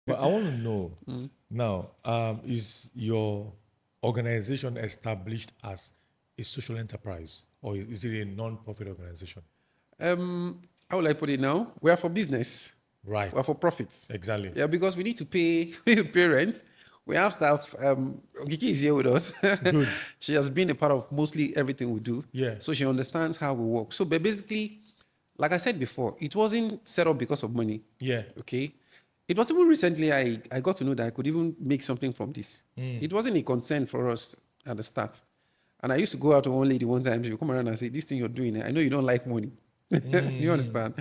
But I want to know now, is your organization established as a social enterprise or is it a non-profit organization? How will I put it now? We are for business. Right. We are for profits. Exactly. Yeah, because we need to pay, we need to pay rent. We have staff. Giki is here with us. Good. She has been a part of mostly everything we do. Yeah. So she understands how we work. So, but basically, like I said before, it wasn't set up because of money. Yeah. Okay. It was even recently I got to know that I could even make something from this. It wasn't a concern for us at the start. And I used to go out to one lady one time. She would come around and say, "This thing you're doing, I know you don't like money." You understand?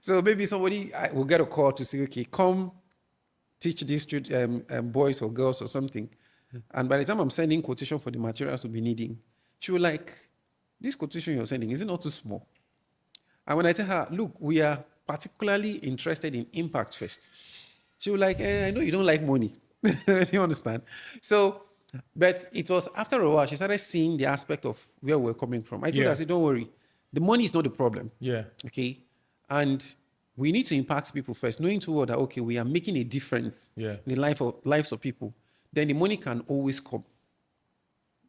So maybe somebody will get a call to say, "Okay, come teach these boys or girls or something." And by the time I'm sending quotation for the materials we'll be needing, she will like, "This quotation you're sending, is it not too small?" And when I tell her, "Look, we are particularly interested in impact first," she was like, I know you don't like money. You understand? So, but it was after a while, she started seeing the aspect of where we're coming from. I told her, I said, don't worry. The money is not the problem. Yeah. Okay. And we need to impact people first, knowing too well that, okay, we are making a difference in the lives of people. Then the money can always come.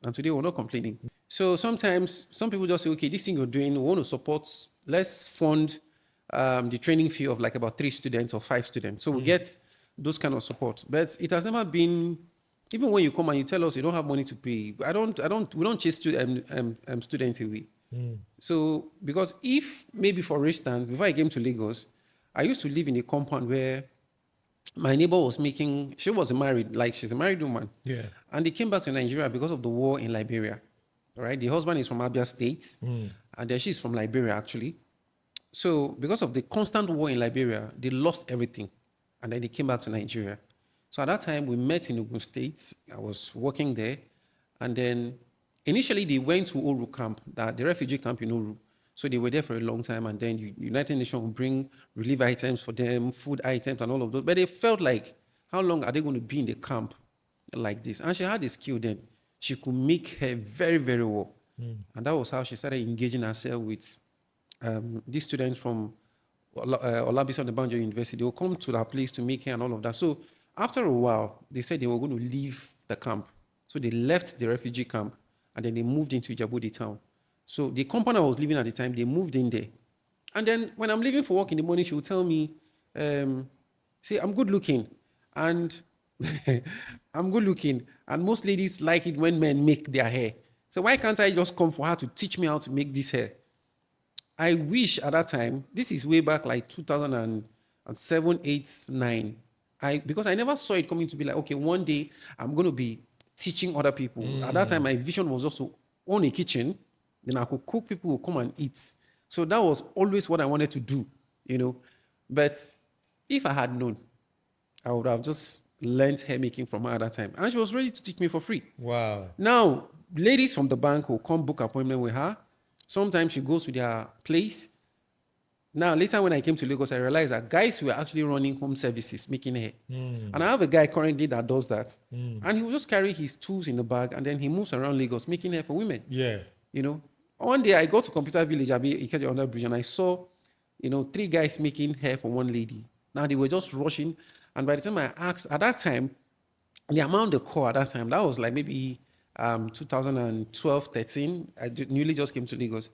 And today we're not complaining. So sometimes some people just say, okay, this thing you're doing, we want to support, let's fund the training fee of like about 3 students or 5 students. So we get those kind of support. But it has never been, even when you come and you tell us you don't have money to pay, we don't chase students away. So, because if maybe for instance, before I came to Lagos, I used to live in a compound where my neighbor was making, she was married, like she's a married woman. Yeah. And they came back to Nigeria because of the war in Liberia. All right. The husband is from Abia State, and then she's from Liberia, actually. So because of the constant war in Liberia, they lost everything. And then they came back to Nigeria. So at that time, we met in Ogun State. I was working there. And then initially, they went to Oru camp, the refugee camp in Oru. So they were there for a long time. And then United Nations would bring relief items for them, food items, and all of those. But they felt like, how long are they going to be in the camp like this? And she had the skill then. She could make hair very, very well. And that was how she started engaging herself with these students from Olabisi on the Banjo University. They will come to that place to make hair and all of that. So after a while, they said they were going to leave the camp. So they left the refugee camp and then they moved into Ijabode town. So the compound I was living at the time, they moved in there. And then when I'm leaving for work in the morning, she will tell me, say, I'm good looking. And I'm good looking. And most ladies like it when men make their hair. So why can't I just come for her to teach me how to make this hair? I wish at that time, this is way back like 2007, 8, 9. Because I never saw it coming to be like, okay, one day I'm going to be teaching other people. At that time, my vision was just to own a kitchen. Then I could cook, people would come and eat. So that was always what I wanted to do, you know. But if I had known, I would have just learned hair making from her at that time. And she was ready to teach me for free. Wow. Now, ladies from the bank will come book appointment with her. Sometimes she goes to their place. Now, later when I came to Lagos, I realized that guys were actually running home services, making hair. And I have a guy currently that does that. And he will just carry his tools in the bag and then he moves around Lagos making hair for women. Yeah. You know, one day I go to Computer Village, Ikeja under bridge, and I saw, 3 guys making hair for one lady. Now they were just rushing. And by the time I asked, at that time, the amount they call at that time, that was like maybe 2012, 13. I newly just came to Lagos.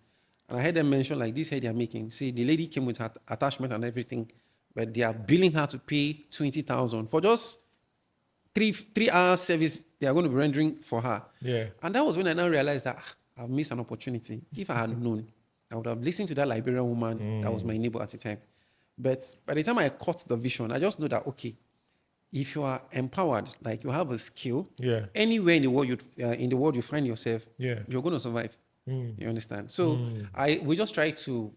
And I heard them mention like this hair they are making. See, the lady came with her attachment and everything, but they are billing her to pay 20,000 for just 3 hours service they are going to be rendering for her. Yeah. And that was when I now realized that I've missed an opportunity. If I had known, I would have listened to that Liberian woman that was my neighbor at the time. But by the time I caught the vision, I just know that, okay, if you are empowered, like you have a skill, anywhere in the world you find yourself, you're going to survive. You understand? So we just try to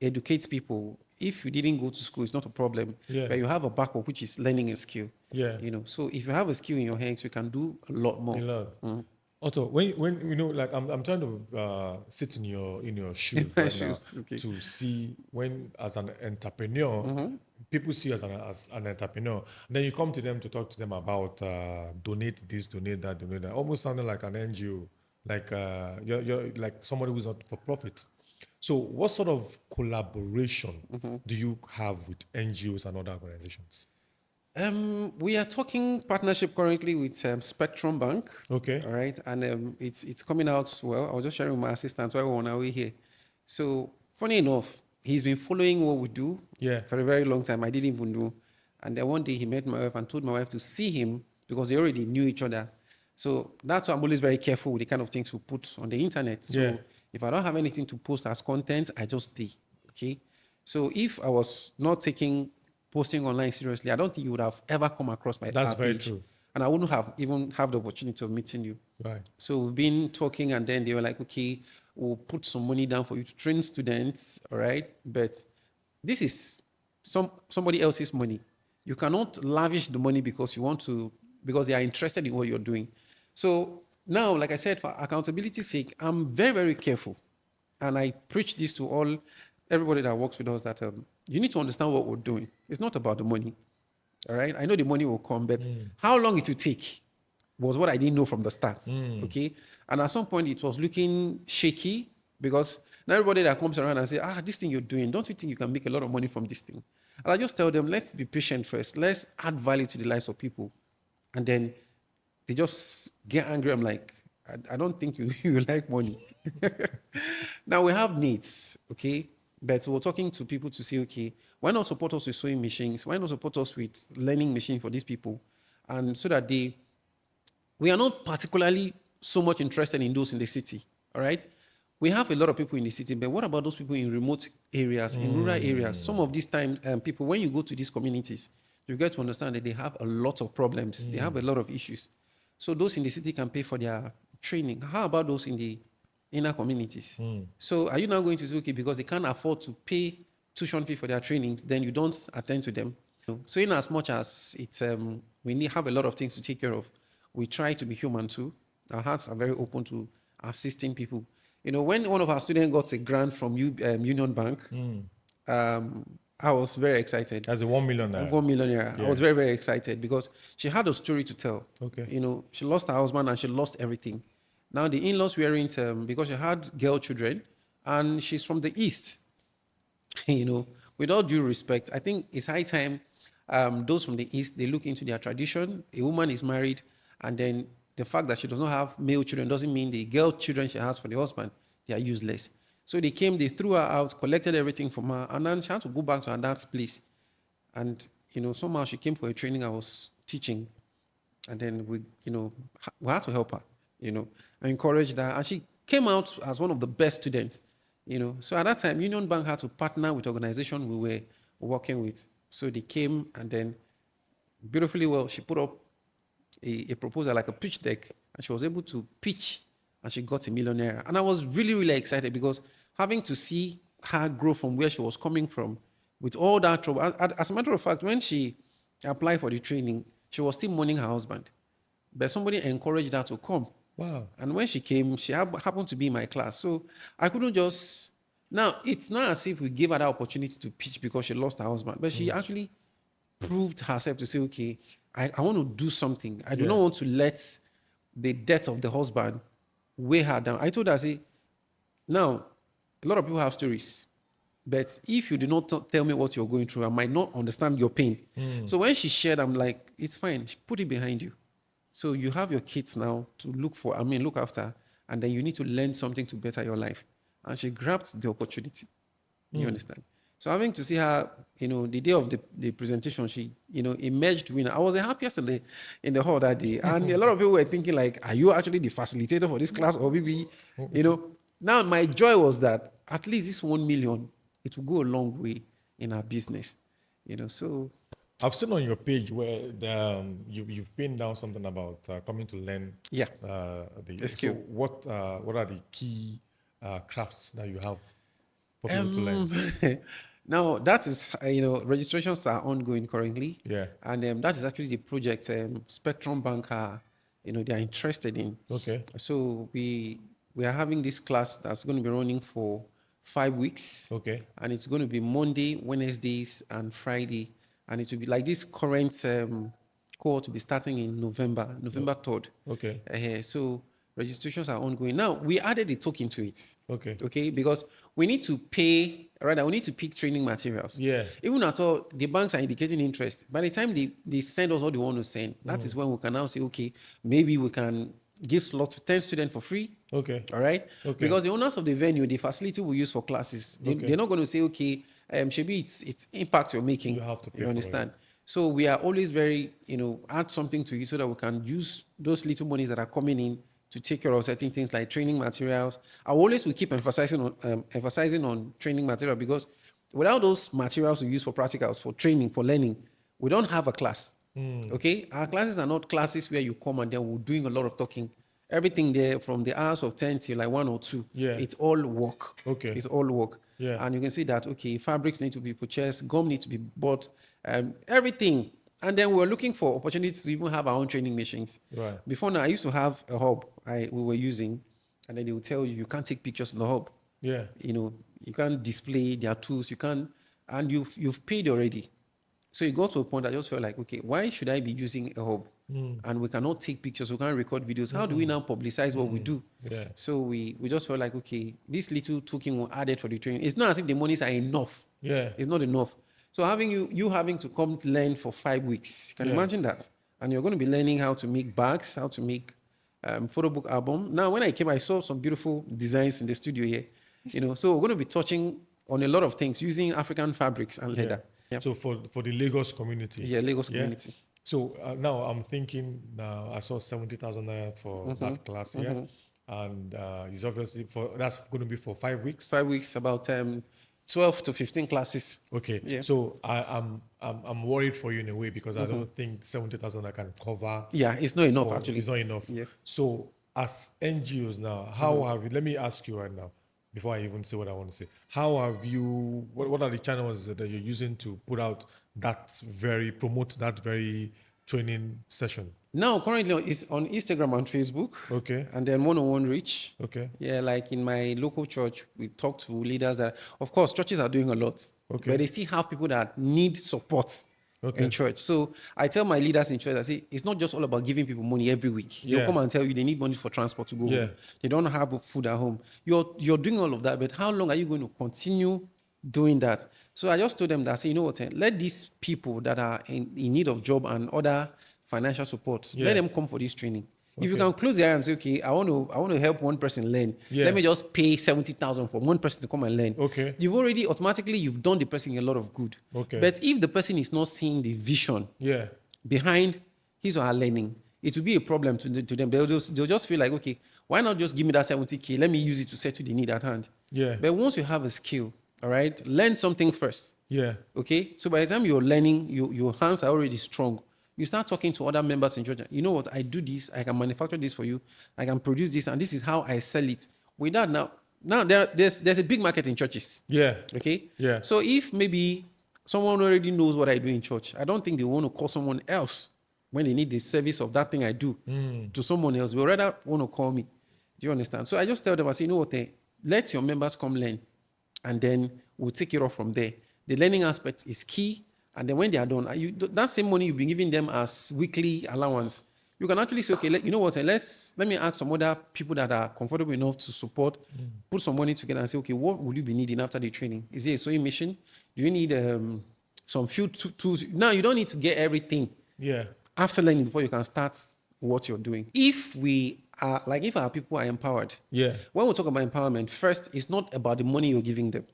educate people. If you didn't go to school, it's not a problem. But you have a backup, which is learning a skill. So if you have a skill in your hands, you can do a lot more. Otto, when like I'm trying to sit in your shoes right now to see when as an entrepreneur, people see you as an entrepreneur. And then you come to them to talk to them about donate this, donate that, almost sounding like an NGO, like you're like somebody who's not for profit. So what sort of collaboration do you have with NGOs and other organizations? We are talking partnership currently with Spectrum Bank. Okay. All right, and it's coming out well. I was just sharing with my assistant while we were on our way here. So funny enough, he's been following what we do for a very long time. I didn't even know. And then one day he met my wife and told my wife to see him because they already knew each other. So that's why I'm always very careful with the kind of things we put on the internet. So if I don't have anything to post as content, I just stay. Okay. So if I was not taking posting online seriously, I don't think you would have ever come across my That's very page. true. And I wouldn't have even have the opportunity of meeting you. Right. So we've been talking, and then they were like, okay, we'll put some money down for you to train students, all right? But this is somebody else's money. You cannot lavish the money because because they are interested in what you're doing. So now, like I said, for accountability's sake, I'm very, very careful. And I preach this to everybody that works with us, that you need to understand what we're doing. It's not about the money. All right. I know the money will come, but how long it will take was what I didn't know from the start. Okay. And at some point it was looking shaky because now everybody that comes around and say, this thing you're doing, don't you think you can make a lot of money from this thing? And I just tell them, let's be patient first. Let's add value to the lives of people. And then they just get angry. I'm like, I don't think you like money. Now we have needs, okay? But we're talking to people to say, okay, why not support us with sewing machines? Why not support us with learning machines for these people? And so that we are not particularly so much interested in those in the city, all right? We have a lot of people in the city, but what about those people in remote areas, in rural areas? Some of these times, people, when you go to these communities, you get to understand that they have a lot of problems. They have a lot of issues. So those in the city can pay for their training. How about those in the inner communities? So are you now going to say, okay, because they can't afford to pay tuition fee for their trainings, then you don't attend to them? So in as much as it's we have a lot of things to take care of, we try to be human too. Our hearts are very open to assisting people. When one of our students got a grant from Union Bank, I was very excited. As a 1 million naira. 1 million naira. I was very, very excited because she had a story to tell. Okay. She lost her husband and she lost everything. Now the in-laws weren't, because she had girl children and she's from the East. With all due respect, I think it's high time those from the East, they look into their tradition. A woman is married, and then the fact that she does not have male children doesn't mean the girl children she has for the husband, they are useless. So they threw her out, collected everything from her, and then she had to go back to her dad's place. And, somehow she came for a training I was teaching. And then we had to help her, I encouraged her. And she came out as one of the best students, So at that time, Union Bank had to partner with the organization we were working with. So they came, and then beautifully well, she put up a proposal, like a pitch deck, and she was able to pitch, and she got $1 million. And I was really, really excited because having to see her grow from where she was coming from with all that trouble. As a matter of fact, when she applied for the training, she was still mourning her husband. But somebody encouraged her to come. Wow. And when she came, she happened to be in my class. So I couldn't just... Now, it's not as if we gave her that opportunity to pitch because she lost her husband, but she actually proved herself to say, okay, I want to do something. I do not want to let the death of the husband weigh her down. I told her, now, a lot of people have stories, but if you do not tell me what you're going through, I might not understand your pain. So when she shared, I'm like, it's fine. Put it behind you. So you have your kids now to look after, and then you need to learn something to better your life. And she grabbed the opportunity. You understand? So having to see her, the day of the presentation, she, emerged winner. I was the happiest in the hall that day. And a lot of people were thinking like, are you actually the facilitator for this class? Or maybe, now my joy was that at least this 1 million, it will go a long way in our business, so. I've seen on your page where you've pinned down something about coming to learn. The skill. So what are the key crafts that you have for people to learn? Now, that is, registrations are ongoing currently. Yeah. And that is actually the project Spectrum Bank are, they are interested in. Okay. So we are having this class that's going to be running for 5 weeks. Okay. And it's going to be Monday, Wednesdays, and Friday. And it will be like this current cohort to be starting in November 3rd. Okay. So registrations are ongoing. Now, we added a token to it. Okay. Okay, because we need to pay right? I will need to pick training materials. Yeah. Even at all, the banks are indicating interest. By the time they send us what they want to send, that is when we can now say, okay, maybe we can give slot to 10 students for free. Okay. All right. Okay. Because the owners of the venue, the facility we use for classes, they're not going to say, okay, maybe it's impact you're making. You have to pay. You understand? So we are always very, add something to it so that we can use those little monies that are coming in to take care of certain things like training materials. I always will keep emphasizing on training material, because without those materials we use for practicals, for training, for learning, we don't have a class. Okay, our classes are not classes where you come and then we're doing a lot of talking. Everything there from the hours of 10 till like 1 or 2, it's all work. Okay, it's all work. Yeah. And you can see that, okay, fabrics need to be purchased, gum needs to be bought, everything. And then we're looking for opportunities to even have our own training machines. Right. Before now, I used to have a hub we were using, and then they will tell you can't take pictures in the hub. Yeah. You can't display their tools. You can't, and you've paid already. So it got to a point I just felt like, okay, why should I be using a hub? And we cannot take pictures, we can't record videos. How do we now publicize what we do? Yeah. So we just felt like, okay, this little token we added for the training. It's not as if the monies are enough. Yeah. It's not enough. So having you having to come to learn for 5 weeks, can you imagine that? And you're going to be learning how to make bags, how to make photo book album. Now, when I came, I saw some beautiful designs in the studio here. So we're going to be touching on a lot of things using African fabrics and leather. Yeah. So for the Lagos community. Yeah, Lagos community. So now I'm thinking, now I saw 70,000 naira for that class here. And it's obviously that's going to be for 5 weeks. 5 weeks, about 12 to 15 classes. Okay. Yeah. So I'm worried for you in a way, because I don't think 70,000 I can cover. Yeah, it's not enough actually. It's not enough. Yeah. So as NGOs now, how have you, let me ask you right now, before I even say what I want to say, how have you, what are the channels that you're using to put out promote that very training session? Now, currently it's on Instagram and Facebook. Okay. And then one-on-one reach. Okay. Yeah, like in my local church, we talk to leaders that, of course, churches are doing a lot. Okay. But they still have people that need support in church. So I tell my leaders in church, I say, it's not just all about giving people money every week. They'll come and tell you they need money for transport to go home. They don't have food at home. You're doing all of that, but how long are you going to continue doing that? So I just told them that, I say, you know what, let these people that are in need of job and other financial support, let them come for this training. If you can close the eye and say, okay, I want to help one person learn. Let me just pay 70,000 for one person to come and learn. Okay. You've already automatically done the person a lot of good. Okay. But if the person is not seeing the vision behind his or her learning, it will be a problem to them. They'll just feel like, okay, why not just give me that 70K? Let me use it to settle the need at hand. Yeah. But once you have a skill, all right, learn something first. Yeah. Okay. So by the time you're learning, your hands are already strong. You start talking to other members in church. You know what? I do this. I can manufacture this for you. I can produce this, and this is how I sell it. With that, now there's a big market in churches. Yeah. Okay. Yeah. So if maybe someone already knows what I do in church, I don't think they want to call someone else when they need the service of that thing I do to someone else. They rather want to call me. Do you understand? So I just tell them, I say, you know what? Let your members come learn, and then we'll take it off from there. The learning aspect is key. And then when they are done, that same money you've been giving them as weekly allowance, you can actually say, okay, you know what, let me ask some other people that are comfortable enough to support, put some money together and say, okay, what will you be needing after the training? Is it a sewing machine? Do you need some few tools? Now, you don't need to get everything after learning before you can start what you're doing. If our people are empowered, when we talk about empowerment, first, it's not about the money you're giving them.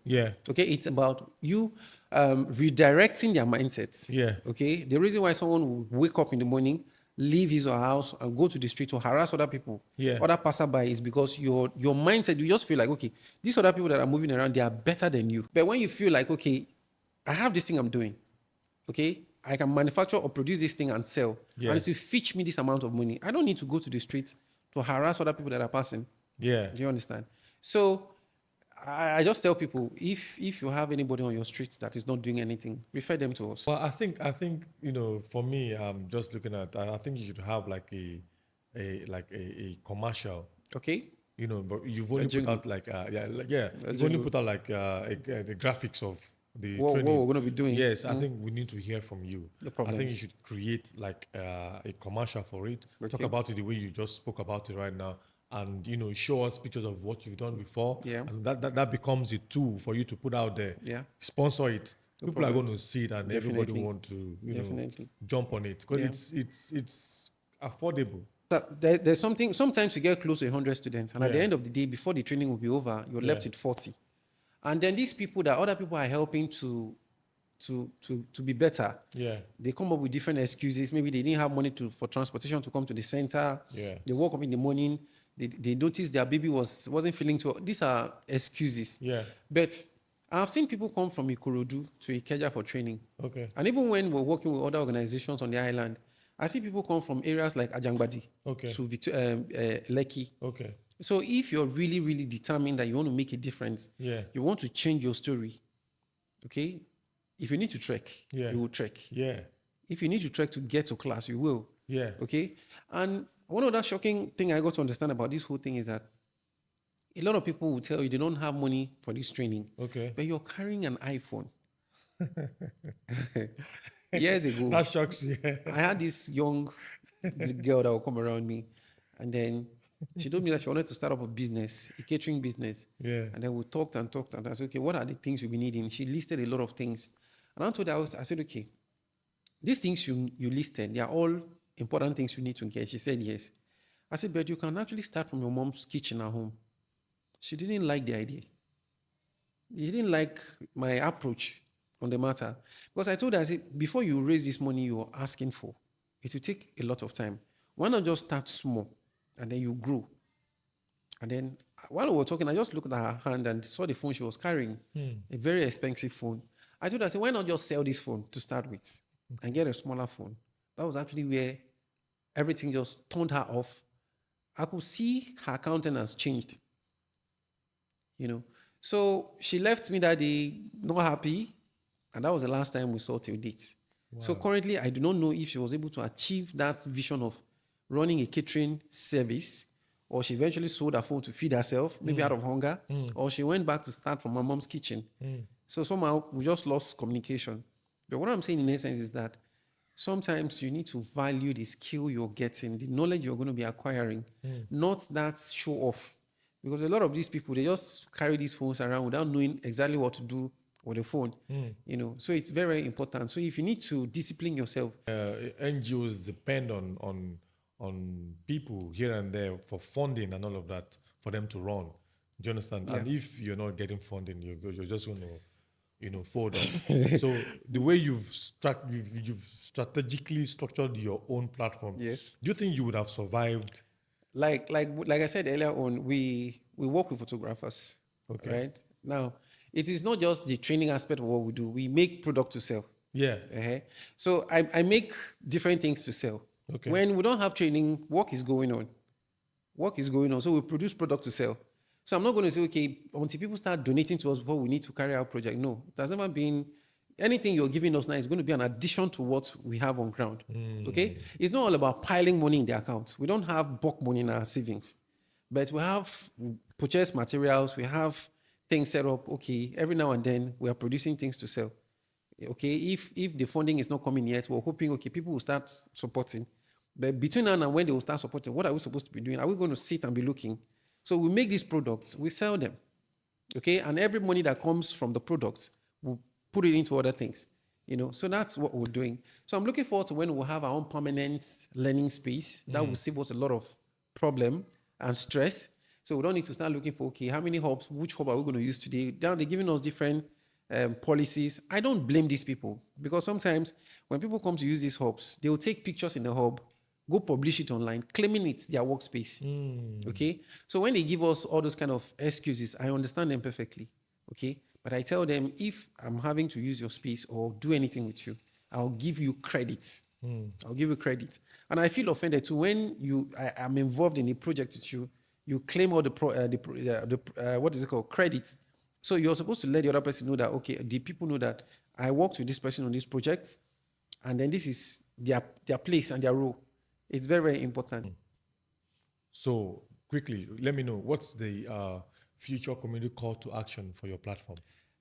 Okay, it's about you redirecting their mindsets. Okay. The reason why someone will wake up in the morning, leave his or her house, and go to the street to harass other people, other passerby, is because your mindset, you just feel like, okay, these other people that are moving around, they are better than you. But when you feel like, okay, I have this thing I'm doing, okay, I can manufacture or produce this thing and sell, and it will fetch me this amount of money. I don't need to go to the street to harass other people that are passing. Do you understand? So I just tell people, if you have anybody on your street that is not doing anything, refer them to us. Well, I think for me, I'm just looking at. I think you should have like a commercial. Okay. But you've only put out you've only put out like the graphics of the training. What we're going to be doing. Yes, I think we need to hear from you. No problem. I think you should create like a commercial for it. Talk about it the way you just spoke about it right now. and show us pictures of what you've done before, Yeah. and that becomes a tool for you to put out there. Yeah. Sponsor it. No People are problem. going to see it, and everybody Definitely. want to Definitely. jump on it because Yeah. it's affordable. So there's something, sometimes you get close to 100 students, and at the Yeah. end of the day, before the training will be over, you're left Yeah. with 40. And then these people that other people are helping to be better, Yeah. they come up with different excuses. Maybe they didn't have money for transportation to come to the center. Yeah. They woke up in the morning, they noticed their baby wasn't feeling too. These are excuses. Yeah. But I've seen people come from Ikorodu to Ikeja for training. Okay. And even when we're working with other organizations on the island, I see people come from areas like Ajangbadi Okay. to Lekki. Okay. So if you're really, really determined that you want to make a difference, Yeah. you want to change your story, okay? If you need to trek, Yeah. you will trek. Yeah. If you need to trek to get to class, you will. Yeah. Okay? And one other shocking thing I got to understand about this whole thing is that a lot of people will tell you they don't have money for this training. Okay. But you're carrying an iPhone. Years ago, That shocks you. I had this young girl that would come around me, and then she told me that she wanted to start up a business, a catering business. Yeah. And then we talked and talked, and I said, okay, what are the things you'll be needing? She listed a lot of things. And I told her, I said, okay, these things you listed, they are all important things you need to get. She said, yes. I said, but you can actually start from your mom's kitchen at home. She didn't like the idea. She didn't like my approach on the matter. Because I told her, I said, before you raise this money you're asking for, it will take a lot of time. Why not just start small and then you grow? And then while we were talking, I just looked at her hand and saw the phone she was carrying, a very expensive phone. I told her, I said, why not just sell this phone to start with and get a smaller phone? That was actually where everything just turned her off. I could see her countenance changed. So she left me that day not happy, and that was the last time we saw till date. Wow. So currently, I do not know if she was able to achieve that vision of running a catering service, or she eventually sold her phone to feed herself, maybe out of hunger, or she went back to start from her mom's kitchen. So somehow we just lost communication. But what I'm saying in essence is that sometimes you need to value the skill you're getting, the knowledge you're going to be acquiring, not that show off. Because a lot of these people, they just carry these phones around without knowing exactly what to do with the phone. So it's very, very important. So if you need to discipline yourself. NGOs depend on people here and there for funding and all of that for them to run. Do you understand? Yeah. And if you're not getting funding, you're just going to fold on. So the way you've strategically structured your own platform, yes. Do you think you would have survived? Like I said earlier on, we work with photographers. Okay. Right? Now, it is not just the training aspect of what we do. We make product to sell. Yeah. So I make different things to sell. Okay. When we don't have training, work is going on. So we produce product to sell. So I'm not going to say, okay, until people start donating to us before we need to carry out project. No, it has never been. Anything you're giving us now is going to be an addition to what we have on ground. Okay? It's not all about piling money in the account. We don't have bulk money in our savings. But we have purchased materials. We have things set up. Okay, every now and then we are producing things to sell. Okay, if the funding is not coming yet, we're hoping, okay, people will start supporting. But between now and when they will start supporting, what are we supposed to be doing? Are we going to sit and be looking? So we make these products, we sell them. Okay, and every money that comes from the products, we'll put it into other things, So that's what we're doing. So I'm looking forward to when we'll have our own permanent learning space that will save us a lot of problem and stress. So we don't need to start looking for, okay, how many hubs, which hub are we going to use today? Now they're giving us different policies. I don't blame these people because sometimes when people come to use these hubs, they will take pictures in the hub, go publish it online, claiming it's their workspace. Okay? So when they give us all those kind of excuses, I understand them perfectly. Okay? But I tell them, if I'm having to use your space or do anything with you, I'll give you credit. I'll give you credit. And I feel offended too when I'm involved in a project with you, you claim all credit. So you're supposed to let the other person know that, okay, the people know that I worked with this person on this project, and then this is their place and their role. It's very, very important. So quickly, let me know, what's the future community call to action for your platform?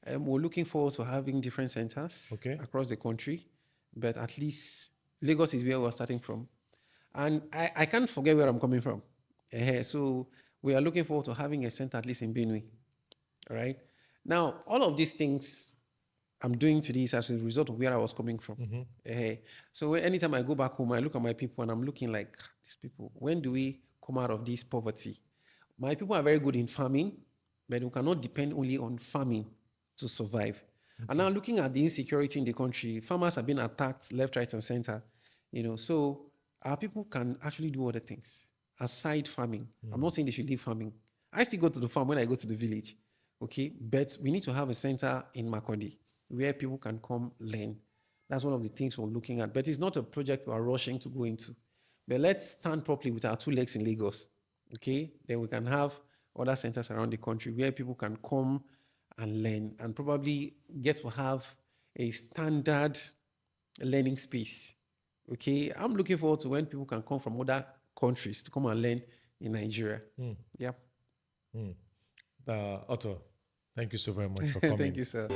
We're looking forward to having different centers across the country, but at least Lagos is where we're starting from. And I can't forget where I'm coming from. So we are looking forward to having a center at least in Benue. All right. Now, all of these things I'm doing to this as a result of where I was coming from. So anytime I go back home, I look at my people and I'm looking like, these people, when do we come out of this poverty? My people are very good in farming, but we cannot depend only on farming to survive. And now looking at the insecurity in the country, farmers have been attacked left, right, and center. So our people can actually do other things aside farming. I'm not saying they should leave farming. I still go to the farm when I go to the village. Okay, but we need to have a center in Makurdi where people can come learn. That's one of the things we're looking at. But it's not a project we're rushing to go into. But let's stand properly with our 2 legs in Lagos. Okay, then we can have other centers around the country where people can come and learn and probably get to have a standard learning space. Okay, I'm looking forward to when people can come from other countries to come and learn in Nigeria. Yep. Otor, thank you so very much for coming. Thank you, sir.